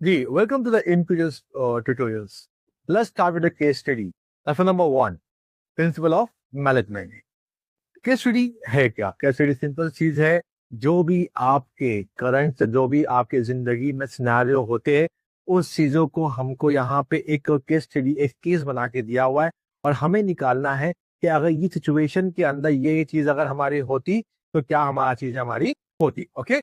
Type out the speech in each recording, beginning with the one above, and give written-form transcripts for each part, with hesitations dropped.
Ji, welcome to the Imperious tutorials. Let's start with the case study. Lesson number 1, Principle of Management. Case study है क्या? Case study simple चीज है। जो भी आपके current, जो भी आपके जिंदगी में सिनेरियो होते हैं, उस चीजों को हमको यहाँ पे एक केस स्टडी, एक केस बना के दिया हुआ है और हमें निकालना है कि अगर ये सिचुएशन के अंदर ये चीज अगर हमारी होती तो क्या हमारा चीज हमारी होती। Okay,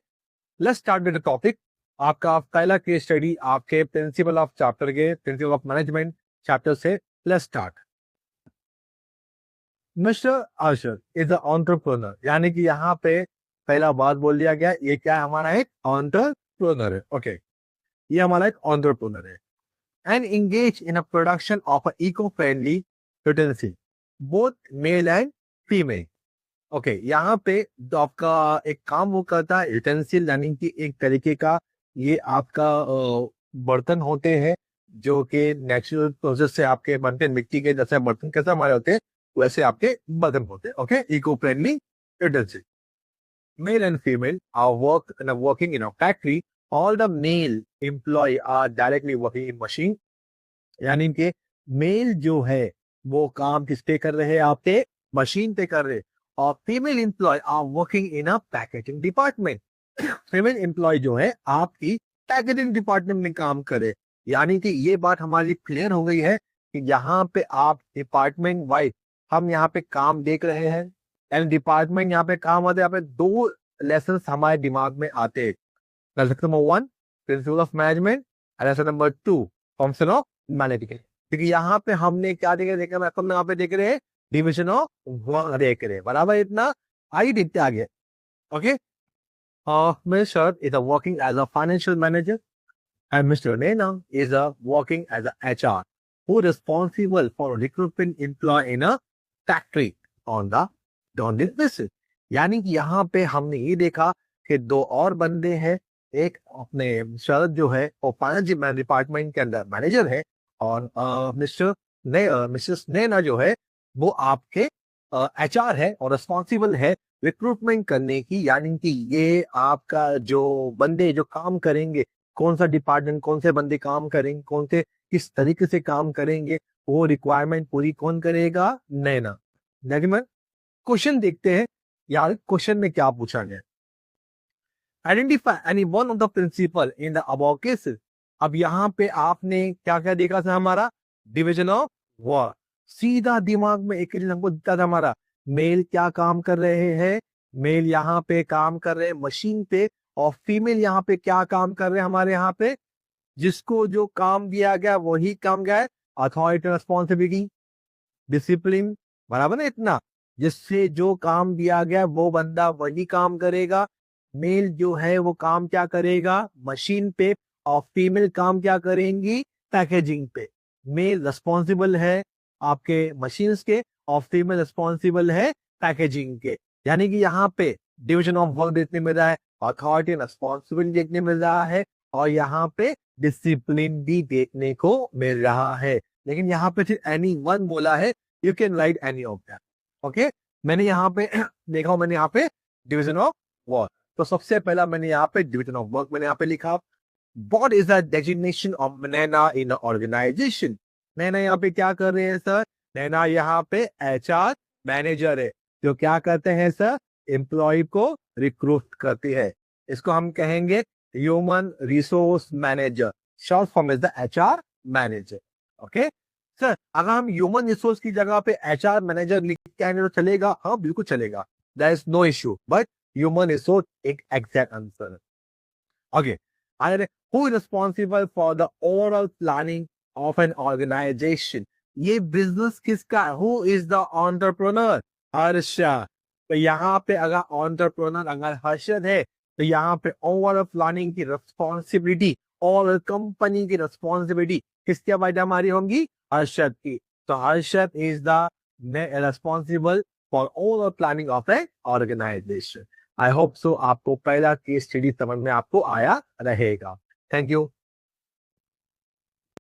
let's start with the topic. आपका पहला केस स्टडी आपके प्रिंसिपल ऑफ चैप्टर के प्रिंसिपल ऑफ मैनेजमेंट चैप्टर से। Let's start. Mister Asher is a entrepreneur, यानी कि यहाँ पे पहला बात बोल दिया गया, ये क्या है? हमारा एक एंटरप्रेन्योर है। ओके, ये हमारा एक एंटरप्रेन्योर है and engage in a production of a eco-friendly utensil, both male and female. Okay, यहाँ पे तो आपका एक काम वो करता है यूटेंसिल, यानी कि एक तरीके का ये आपका बर्तन होते हैं जो कि नेचुरल प्रोसेस से आपके बनते हैं। मिट्टी के जैसे बर्तन कैसे हमारे होते हैं वैसे आपके बर्तन होते हैं। Okay, eco friendly utensil. Male and female are working in a factory. All the male employee are directly working in machine. यानी कि मेल जो है वो काम किस पे कर रहे हैं? आप पे मशीन पे कर रहे हैं। और female employ are working in a packaging department. Female employ जो है आपकी पैकेजिंग डिपार्टमेंट में काम करे। यानी कि ये बात हमारी क्लियर हो गई है कि यहाँ पे आप डिपार्टमेंट वाइज हम यहाँ पे काम देख रहे हैं एंड डिपार्टमेंट यहाँ पे काम आते हैं। यहाँ पे दो लेसन हमारे दिमाग में आते हैं। Lesson number 1, principal of management, and lesson number 2, function of management. क्योंकि यहाँ पे हमने क्या देख रहे यहाँ पे देख रहे हैं डिविजन ऑफ वर्क देख रहे हैं। बराबर, इतना आइए देखते आगे। Okay, Mr. is working as a financial manager and Mr. Nena is working as a HR who is responsible for recruiting employee in a factory on this basis. यानी कि यहाँ पे हमने ये देखा कि दो और बंदे हैं। एक अपने शरद जो है वो फाइनेंस डिपार्टमेंट के अंदर मैनेजर है और मिसेस नैना जो है वो आपके HR है और रिस्पॉन्सिबल है रिक्रूटमेंट करने की। यानी कि ये आपका जो बंदे जो काम करेंगे, कौन सा डिपार्टमेंट, कौन से बंदे काम करेंगे, कौन से किस तरीके से काम करेंगे, वो रिक्वायरमेंट पूरी कौन करेगा? नैना। क्वेश्चन देखते हैं यार, क्वेश्चन में क्या पूछा गया? Identify any one of the principle in the above cases. अब यहाँ पे आपने क्या क्या देखा था? हमारा डिविजन ऑफ वर्क। सीधा दिमाग में एक चीज हमको दिखता था हमारा, मेल क्या काम कर रहे हैं? मेल यहाँ पे काम कर रहे हैं मशीन पे, और फीमेल यहाँ पे क्या काम कर रहे हैं? हमारे यहाँ पे जिसको जो काम दिया गया वही काम गया है। अथॉरिटी, रिस्पॉन्सिबिलिटी, डिसिप्लिन, बराबर ना? इतना जिससे जो काम दिया गया वो बंदा वही काम करेगा। मेल जो है वो काम क्या करेगा? मशीन पे। और फीमेल काम क्या करेंगी? पैकेजिंग पे। मेल रिस्पॉन्सिबल है आपके मशीन्स के और फीमेल रिस्पॉन्सिबल है पैकेजिंग के। यानी कि यहाँ पे डिविजन ऑफ वर्क देखने मिल रहा है, अथॉरिटी रिस्पॉन्सिबिलिटी देखने मिल रहा है और यहाँ पे डिसिप्लिन भी देखने को मिल रहा है। लेकिन यहाँ पे सिर्फ एनी वन बोला है, you can write any of that. Okay, मैंने यहाँ पे देखा हूं, मैंने यहाँ पे डिविजन ऑफ वर्क, तो सबसे पहला मैंने यहाँ पे डिविजन ऑफ वर्क मैंने यहाँ पे लिखा। What is the designation of Naina in an organization? नैना यहाँ पे क्या कर रहे हैं सर? नैना यहाँ पे HR मैनेजर है, जो क्या करते हैं सर? एम्प्लॉय को रिक्रूट करती है। इसको हम कहेंगे human resource manager. Short form is the HR manager. Okay sir, अगर हम ह्यूमन रिसोर्स की जगह पे HR मैनेजर लिख के आएंगे तो चलेगा? हाँ बिल्कुल चलेगा, there is no issue, but human resource एक एग्जैक्ट आंसर है। Okay, who is responsible for the overall planning of an organization? ये बिजनेस किसका? Who is the entrepreneur? Harshad. तो यहाँ पे अगर entrepreneur अगर हर्षद है तो यहाँ पे ओवरऑल प्लानिंग की रिस्पॉन्सिबिलिटी और कंपनी की रिस्पॉन्सिबिलिटी किसके वाइड हमारी होंगी? हर्षद की। तो Harshad is the responsible for overall planning of a organisation. I hope so आपको पहला केस स्टडी समझ में आपको आया रहेगा। Thank you.